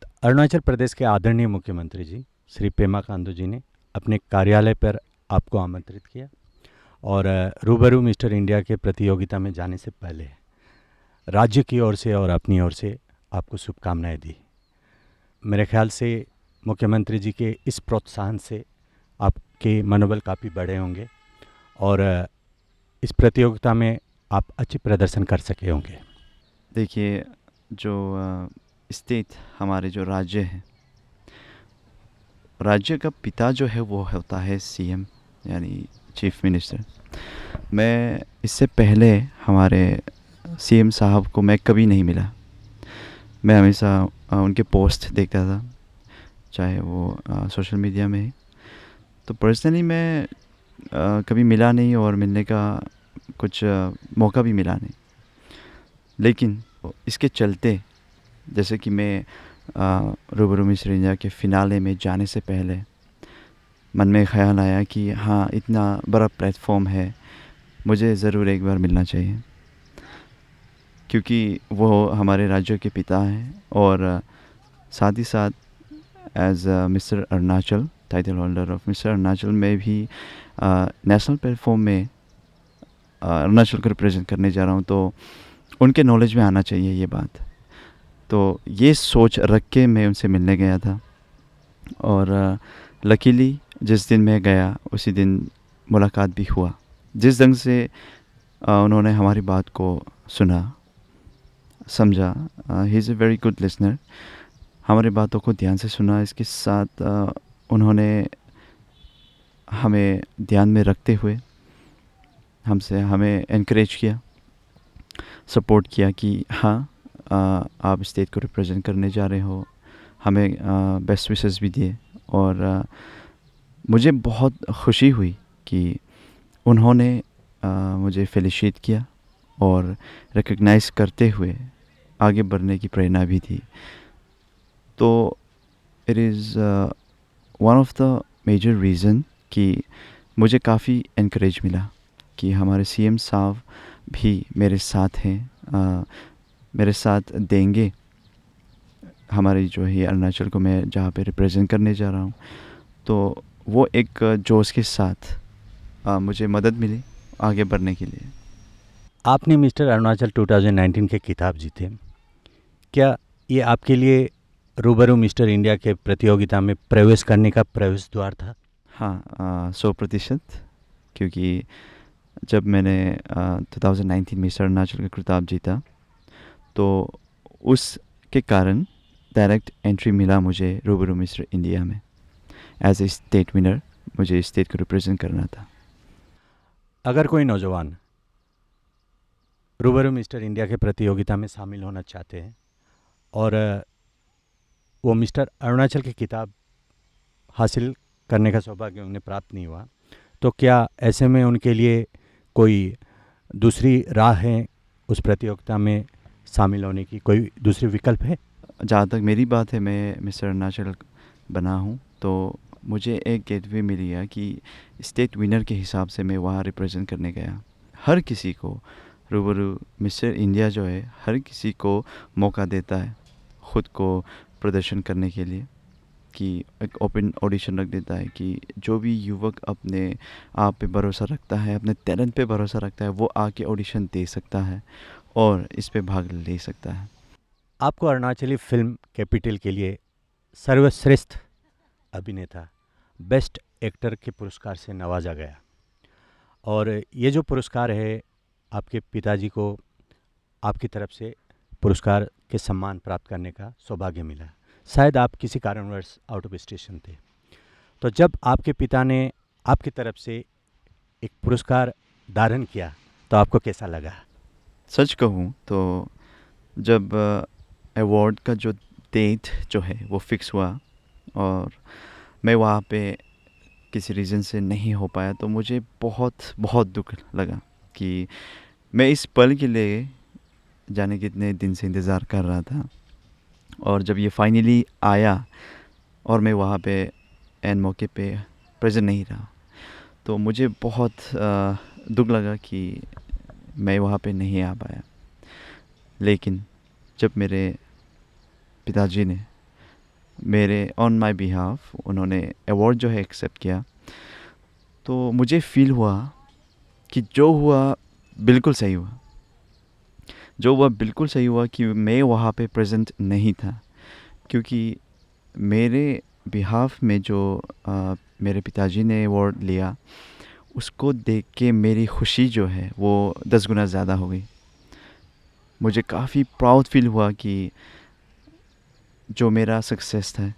अरुणाचल प्रदेश के आदरणीय मुख्यमंत्री जी श्री पेमा खांडू जी ने अपने कार्यालय पर आपको आमंत्रित किया और रूबरू मिस्टर इंडिया के प्रतियोगिता में जाने से पहले राज्य की ओर से और अपनी ओर से आपको शुभकामनाएं दी। मेरे ख्याल से मुख्यमंत्री जी के इस प्रोत्साहन से आपके मनोबल काफ़ी बढ़े होंगे और इस प्रतियोगिता में आप अच्छी प्रदर्शन कर सके होंगे। देखिए, जो स्टेट हमारे जो राज्य है, राज्य का पिता जो है वो होता है सीएम, यानी चीफ मिनिस्टर। मैं इससे पहले हमारे सीएम साहब को मैं कभी नहीं मिला। मैं हमेशा उनके पोस्ट देखता था, चाहे वो सोशल मीडिया में ही। तो पर्सनली मैं कभी मिला नहीं और मिलने का कुछ मौका भी मिला नहीं। लेकिन इसके चलते, जैसे कि मैं रूबरू मिस्टर इंडिया के फिनाले में जाने से पहले मन में ख्याल आया कि हाँ, इतना बड़ा प्लेटफॉर्म है, मुझे ज़रूर एक बार मिलना चाहिए, क्योंकि वो हमारे राज्य के पिता हैं और साथ ही साथ as Mister Arunachal, title holder of Mister Arunachal, में भी नेशनल प्लेटफॉर्म में अरुणाचल को रिप्रेजेंट करने जा रहा हूँ, तो उनके नॉलेज में आना चाहिए ये बात। तो ये सोच रख के मैं उनसे मिलने गया था और लकीली जिस दिन मैं गया उसी दिन मुलाकात भी हुआ। जिस ढंग से उन्होंने हमारी बात को सुना, समझा, he is a very good listener, हमारी बातों को ध्यान से सुना। इसके साथ उन्होंने हमें ध्यान में रखते हुए हमें एनकरेज किया, सपोर्ट किया कि हाँ, आप स्टेट को रिप्रेजेंट करने जा रहे हो। हमें बेस्ट विशेस भी दिए और मुझे बहुत खुशी हुई कि उन्होंने मुझे फेलिशिएट किया और रिकग्नाइज़ करते हुए आगे बढ़ने की प्रेरणा भी दी। तो it is one of the major reason कि मुझे काफ़ी एनकरेज मिला कि हमारे सीएम साहब भी मेरे साथ हैं, मेरे साथ देंगे हमारी जो है अरुणाचल को, मैं जहाँ पे रिप्रेजेंट करने जा रहा हूँ। तो वो एक जोश के साथ मुझे मदद मिली आगे बढ़ने के लिए। आपने मिस्टर अरुणाचल 2019 के खिताब जीते। क्या ये आपके लिए रूबरू मिस्टर इंडिया के प्रतियोगिता में प्रवेश करने का प्रवेश द्वार था? हाँ, 100%, क्योंकि जब मैंने 2019 मिस्टर अरुणाचल का खिताब जीता, तो उसके कारण डायरेक्ट एंट्री मिला मुझे रूबरू मिस्टर इंडिया में। एज ए स्टेट विनर मुझे स्टेट को रिप्रेजेंट करना था। अगर कोई नौजवान रूबरू मिस्टर इंडिया के प्रतियोगिता में शामिल होना चाहते हैं और वो मिस्टर अरुणाचल की किताब हासिल करने का सौभाग्य उन्हें प्राप्त नहीं हुआ, तो क्या ऐसे में उनके लिए कोई दूसरी राह है उस प्रतियोगिता में शामिल होने की? कोई दूसरी विकल्प है? जहाँ तक मेरी बात है, मैं मिस्टर अरुणाचल बना हूँ, तो मुझे एक गेटवे मिल गया कि स्टेट विनर के हिसाब से मैं वहाँ रिप्रेजेंट करने गया। हर किसी को रूबरू मिस्टर इंडिया जो है, हर किसी को मौका देता है ख़ुद को प्रदर्शन करने के लिए, कि एक ओपन ऑडिशन रख देता है कि जो भी युवक अपने आप पे भरोसा रखता है, अपने टैलेंट पे भरोसा रखता है, वो आके ऑडिशन दे सकता है और इस पे भाग ले सकता है। आपको अरुणाचली फिल्म कैपिटल के लिए सर्वश्रेष्ठ अभिनेता, बेस्ट एक्टर के पुरस्कार से नवाजा गया और ये जो पुरस्कार है, आपके पिताजी को आपकी तरफ से पुरस्कार के सम्मान प्राप्त करने का सौभाग्य मिला। शायद आप किसी कारणवश आउट ऑफ स्टेशन थे, तो जब आपके पिता ने आपकी तरफ से एक पुरस्कार धारण किया तो आपको कैसा लगा? सच कहूँ तो जब अवार्ड का जो डेट जो है वो फिक्स हुआ और मैं वहाँ पे किसी रीज़न से नहीं हो पाया, तो मुझे बहुत बहुत दुख लगा कि मैं इस पल के लिए जाने कितने दिन से इंतज़ार कर रहा था। और जब ये फाइनली आया और मैं वहाँ पे एन मौके पे प्रेजेंट नहीं रहा, तो मुझे बहुत दुख लगा कि मैं वहाँ पे नहीं आ पाया। लेकिन जब मेरे पिताजी ने मेरे ऑन माय बिहाफ उन्होंने अवार्ड जो है एक्सेप्ट किया, तो मुझे फ़ील हुआ कि जो हुआ बिल्कुल सही हुआ। जो हुआ बिल्कुल सही हुआ कि मैं वहाँ पे प्रेज़ेंट नहीं था, क्योंकि मेरे बिहाफ में जो मेरे पिताजी ने अवार्ड लिया, उसको देख के मेरी खुशी जो है वो 10 गुना ज़्यादा हो गई। मुझे काफ़ी प्राउड फ़ील हुआ कि जो मेरा सक्सेस है,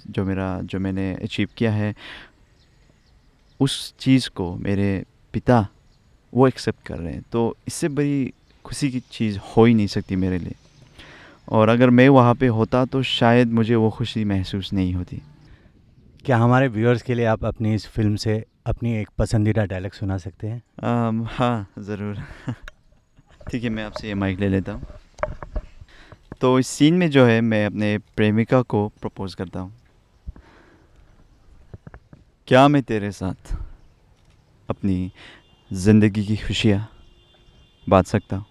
जो मैंने अचीव किया है, उस चीज़ को मेरे पिता वो एक्सेप्ट कर रहे हैं। तो इससे बड़ी खुशी की चीज़ हो ही नहीं सकती मेरे लिए। और अगर मैं वहाँ पे होता तो शायद मुझे वो खुशी महसूस नहीं होती। क्या हमारे व्यूअर्स के लिए आप अपनी इस फ़िल्म से अपनी एक पसंदीदा डायलॉग सुना सकते हैं? हाँ, ज़रूर। ठीक है, मैं आपसे ये माइक ले लेता हूँ। तो इस सीन में जो है मैं अपने प्रेमिका को प्रपोज़ करता हूँ। क्या मैं तेरे साथ अपनी ज़िंदगी की खुशियाँ बाँट सकता हूँ?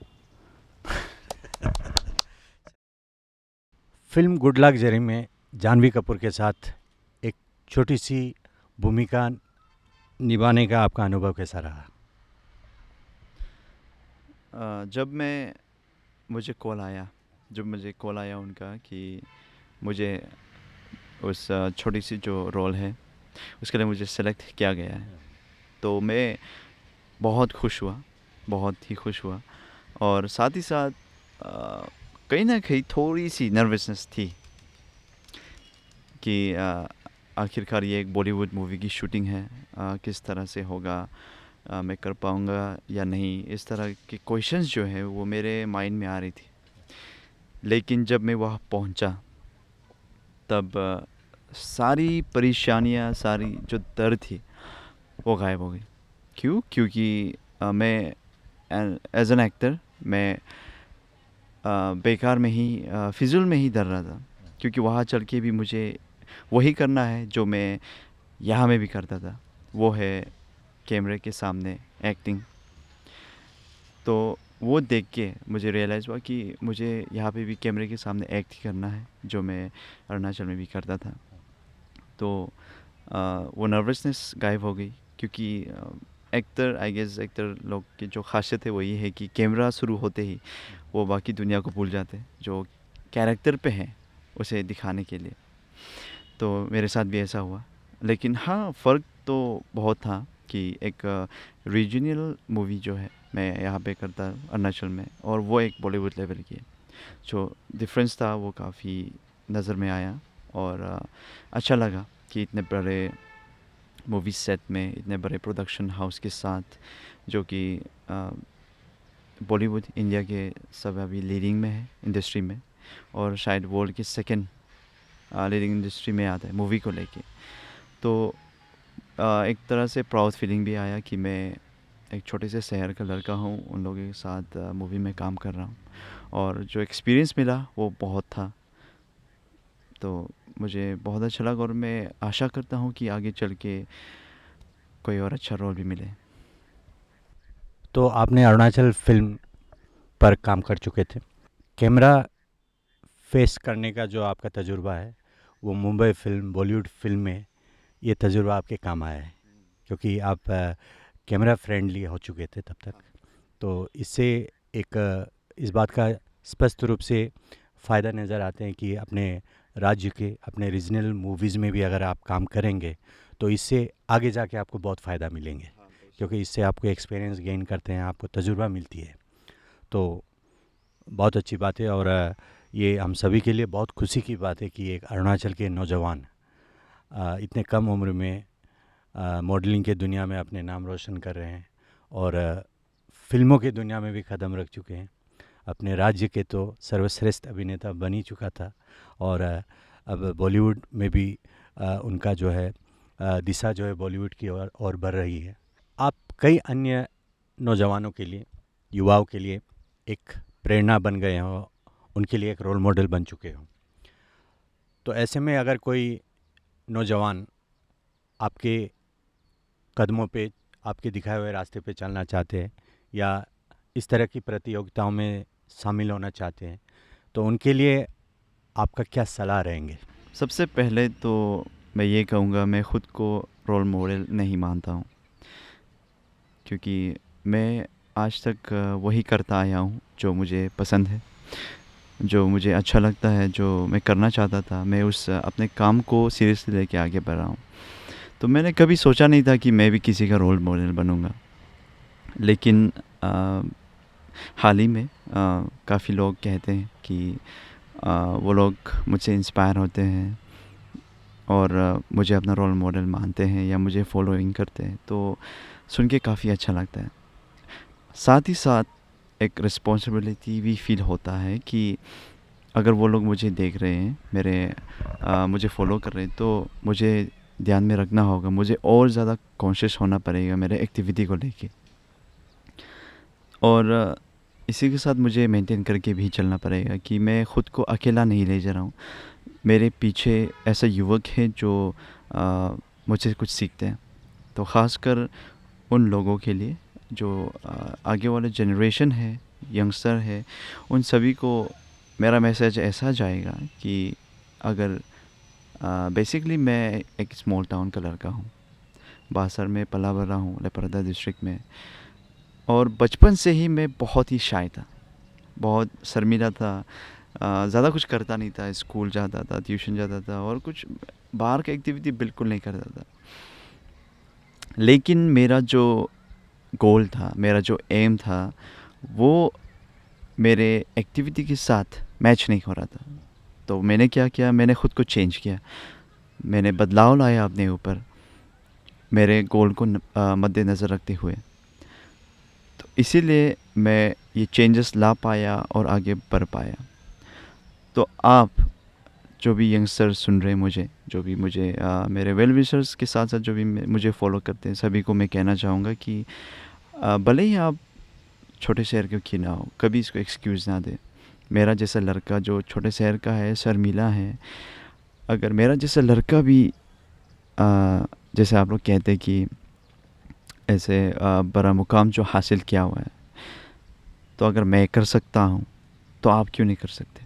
फ़िल्म गुड लक जरी में जाह्नवी कपूर के साथ एक छोटी-सी भूमिका निभाने का आपका अनुभव कैसा रहा? जब मुझे कॉल आया उनका कि मुझे उस छोटी सी जो रोल है उसके लिए मुझे सेलेक्ट किया गया है, तो मैं बहुत खुश हुआ, बहुत ही खुश हुआ। और साथ ही साथ कहीं ना कहीं थोड़ी सी नर्वसनेस थी कि आखिरकार ये एक बॉलीवुड मूवी की शूटिंग है, किस तरह से होगा, मैं कर पाऊँगा या नहीं, इस तरह के क्वेश्चंस जो है वो मेरे माइंड में आ रही थी। लेकिन जब मैं वहाँ पहुँचा तब सारी परेशानियाँ, सारी जो दर्द थी वो गायब हो गई। क्यों? क्योंकि मैं एज एन एक्टर मैं बेकार में ही फिजूल में ही डर रहा था, क्योंकि वहाँ चल के भी मुझे वही करना है जो मैं यहाँ में भी करता था, वो है कैमरे के सामने एक्टिंग। तो वो देख के मुझे रियलाइज़ हुआ कि मुझे यहाँ पे भी कैमरे के सामने एक्ट ही करना है, जो मैं अरुणाचल में भी करता था। तो वो नर्वसनेस गायब हो गई, क्योंकि एक्टर लोग की जो खासियत है वो ये है कि कैमरा शुरू होते ही वो बाकी दुनिया को भूल जाते हैं, जो कैरेक्टर पे हैं उसे दिखाने के लिए। तो मेरे साथ भी ऐसा हुआ। लेकिन हाँ, फ़र्क तो बहुत था कि एक रीजनल मूवी जो है मैं यहाँ पे करता अरुणाचल में, और वो एक बॉलीवुड लेवल की है। जो डिफरेंस था वो काफ़ी नज़र में आया। और अच्छा लगा कि इतने बड़े मूवी सेट में, इतने बड़े प्रोडक्शन हाउस के साथ, जो कि बॉलीवुड इंडिया के सब अभी लीडिंग में है इंडस्ट्री में, और शायद वर्ल्ड के सेकंड लीडिंग इंडस्ट्री में आता है मूवी को लेके। तो एक तरह से प्राउड फीलिंग भी आया कि मैं एक छोटे से शहर का लड़का हूँ, उन लोगों के साथ मूवी में काम कर रहा हूँ, और जो एक्सपीरियंस मिला वो बहुत था। तो मुझे बहुत अच्छा लगा, और मैं आशा करता हूँ कि आगे चल के कोई और अच्छा रोल भी मिले। तो आपने अरुणाचल फ़िल्म पर काम कर चुके थे। कैमरा फेस करने का जो आपका तजुर्बा है, वो मुंबई फ़िल्म, बॉलीवुड फ़िल्म में ये तजुर्बा आपके काम आया है, क्योंकि आप कैमरा फ्रेंडली हो चुके थे तब तक। तो इससे एक इस बात का स्पष्ट रूप से फ़ायदा नज़र आते हैं कि अपने राज्य के, अपने रीजनल मूवीज़ में भी अगर आप काम करेंगे, तो इससे आगे जाके आपको बहुत फ़ायदा मिलेंगे, क्योंकि इससे आपको एक्सपीरियंस गेन करते हैं, आपको तजुर्बा मिलती है। तो बहुत अच्छी बात है, और ये हम सभी के लिए बहुत खुशी की बात है कि एक अरुणाचल के नौजवान इतने कम उम्र में मॉडलिंग के दुनिया में अपने नाम रोशन कर रहे हैं, और फिल्मों की दुनिया में भी कदम रख चुके हैं। अपने राज्य के तो सर्वश्रेष्ठ अभिनेता बन ही चुका था, और अब बॉलीवुड में भी उनका जो है दिशा जो है बॉलीवुड की ओर बढ़ रही है। आप कई अन्य नौजवानों के लिए, युवाओं के लिए एक प्रेरणा बन गए हो, उनके लिए एक रोल मॉडल बन चुके हो। तो ऐसे में अगर कोई नौजवान आपके कदमों पे, आपके दिखाए हुए रास्ते पे चलना चाहते हैं, या इस तरह की प्रतियोगिताओं में शामिल होना चाहते हैं, तो उनके लिए आपका क्या सलाह रहेंगे? सबसे पहले तो मैं ये कहूँगा, मैं ख़ुद को रोल मॉडल नहीं मानता हूँ, क्योंकि मैं आज तक वही करता आया हूँ जो मुझे पसंद है, जो मुझे अच्छा लगता है, जो मैं करना चाहता था। मैं उस अपने काम को सीरियसली लेके आगे बढ़ रहा हूँ। तो मैंने कभी सोचा नहीं था कि मैं भी किसी का रोल मॉडल बनूँगा। लेकिन हाल ही में काफ़ी लोग कहते हैं कि वो लोग मुझसे इंस्पायर होते हैं और मुझे अपना रोल मॉडल मानते हैं या मुझे फॉलोइंग करते हैं, तो सुन के काफ़ी अच्छा लगता है। साथ ही साथ एक रिस्पॉन्सिबिलिटी भी फ़ील होता है कि अगर वो लोग मुझे देख रहे हैं, मुझे फ़ॉलो कर रहे हैं, तो मुझे ध्यान में रखना होगा, मुझे और ज़्यादा कॉन्शियस होना पड़ेगा मेरे एक्टिविटी को लेके। और इसी के साथ मुझे मेंटेन करके भी चलना पड़ेगा कि मैं ख़ुद को अकेला नहीं ले जा रहा हूँ। मेरे पीछे ऐसे युवक हैं जो मुझसे कुछ सीखते हैं। तो ख़ासकर उन लोगों के लिए जो आगे वाले जनरेशन है, यंगस्टर है, उन सभी को मेरा मैसेज ऐसा जाएगा कि अगर बेसिकली मैं एक स्मॉल टाउन का लड़का हूँ, बासर में पला बड़ा हूँ, लेपरदा डिस्ट्रिक्ट में। और बचपन से ही मैं बहुत ही शाय था, बहुत शर्मीला था, ज़्यादा कुछ करता नहीं था। स्कूल जाता था, ट्यूशन जाता था और कुछ बाहर का एक्टिविटी बिल्कुल नहीं करता था। लेकिन मेरा जो गोल था, मेरा जो एम था, वो मेरे एक्टिविटी के साथ मैच नहीं हो रहा था। तो मैंने क्या किया, मैंने ख़ुद को चेंज किया, मैंने बदलाव लाया अपने ऊपर, मेरे गोल को मद्देनज़र रखते हुए। तो इसीलिए मैं ये चेंजेस ला पाया और आगे बढ़ पाया। तो आप जो भी यंगस्टर सुन रहे हैं मुझे, जो भी मुझे मेरे वेल विशर्स के साथ साथ जो भी मुझे फॉलो करते हैं, सभी को मैं कहना चाहूँगा कि भले ही आप छोटे शहर के क्यों ना हो, कभी इसको एक्सक्यूज़ ना दें। मेरा जैसा लड़का जो छोटे शहर का है, शर्मीला है, अगर मेरा जैसा लड़का भी जैसे आप लोग कहते हैं कि ऐसे बड़ा मुकाम जो हासिल किया हुआ है, तो अगर मैं कर सकता हूँ तो आप क्यों नहीं कर सकते?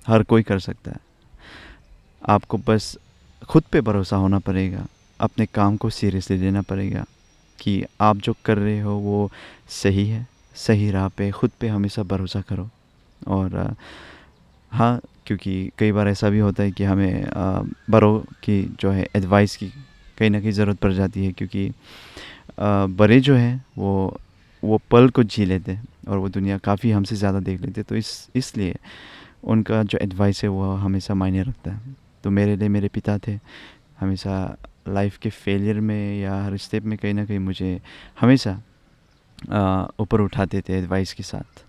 हर कोई कर सकता है। आपको बस खुद पे भरोसा होना पड़ेगा, अपने काम को सीरियसली लेना पड़ेगा कि आप जो कर रहे हो वो सही है, सही राह पे खुद पे हमेशा भरोसा करो। और हाँ, क्योंकि कई बार ऐसा भी होता है कि हमें बड़ों की जो है एडवाइस की कहीं ना कहीं ज़रूरत पड़ जाती है, क्योंकि बड़े जो हैं वो पल को जी लेते हैं और वो दुनिया काफ़ी हमसे ज़्यादा देख लेते हैं। तो इसलिए उनका जो एडवाइस है वो हमेशा मायने रखता है। तो मेरे लिए मेरे पिता थे, हमेशा लाइफ के फेलियर में या हर स्टेप में कहीं ना कहीं मुझे हमेशा ऊपर उठाते थे एडवाइस के साथ।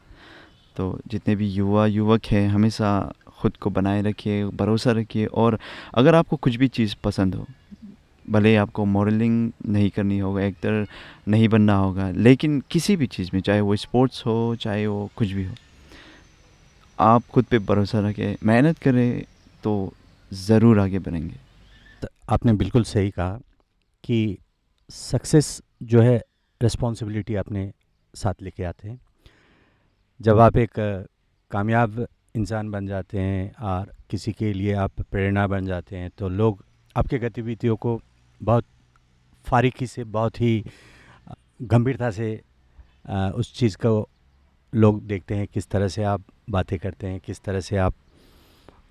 तो जितने भी युवक हैं, हमेशा ख़ुद को बनाए रखिए, भरोसा रखिए। और अगर आपको कुछ भी चीज़ पसंद हो, भले आपको मॉडलिंग नहीं करनी होगा, एक्टर नहीं बनना होगा, लेकिन किसी भी चीज़ में, चाहे वो स्पोर्ट्स हो, चाहे वो कुछ भी हो, आप खुद पे भरोसा रखें, मेहनत करें, तो ज़रूर आगे बढ़ेंगे। तो आपने बिल्कुल सही कहा कि सक्सेस जो है रिस्पॉन्सिबिलिटी अपने साथ लेके आते हैं। जब आप एक कामयाब इंसान बन जाते हैं और किसी के लिए आप प्रेरणा बन जाते हैं, तो लोग आपके गतिविधियों को बहुत फारीकी से, बहुत ही गंभीरता से उस चीज़ को लोग देखते हैं। किस तरह से आप बातें करते हैं, किस तरह से आप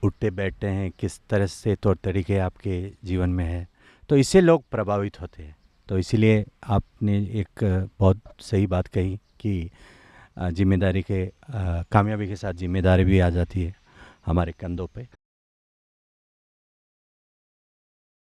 उठते बैठते हैं, किस तरह से तौर तरीके आपके जीवन में है, तो इससे लोग प्रभावित होते हैं। तो इसीलिए आपने एक बहुत सही बात कही कि जिम्मेदारी के कामयाबी के साथ जिम्मेदारी भी आ जाती है हमारे कंधों पे।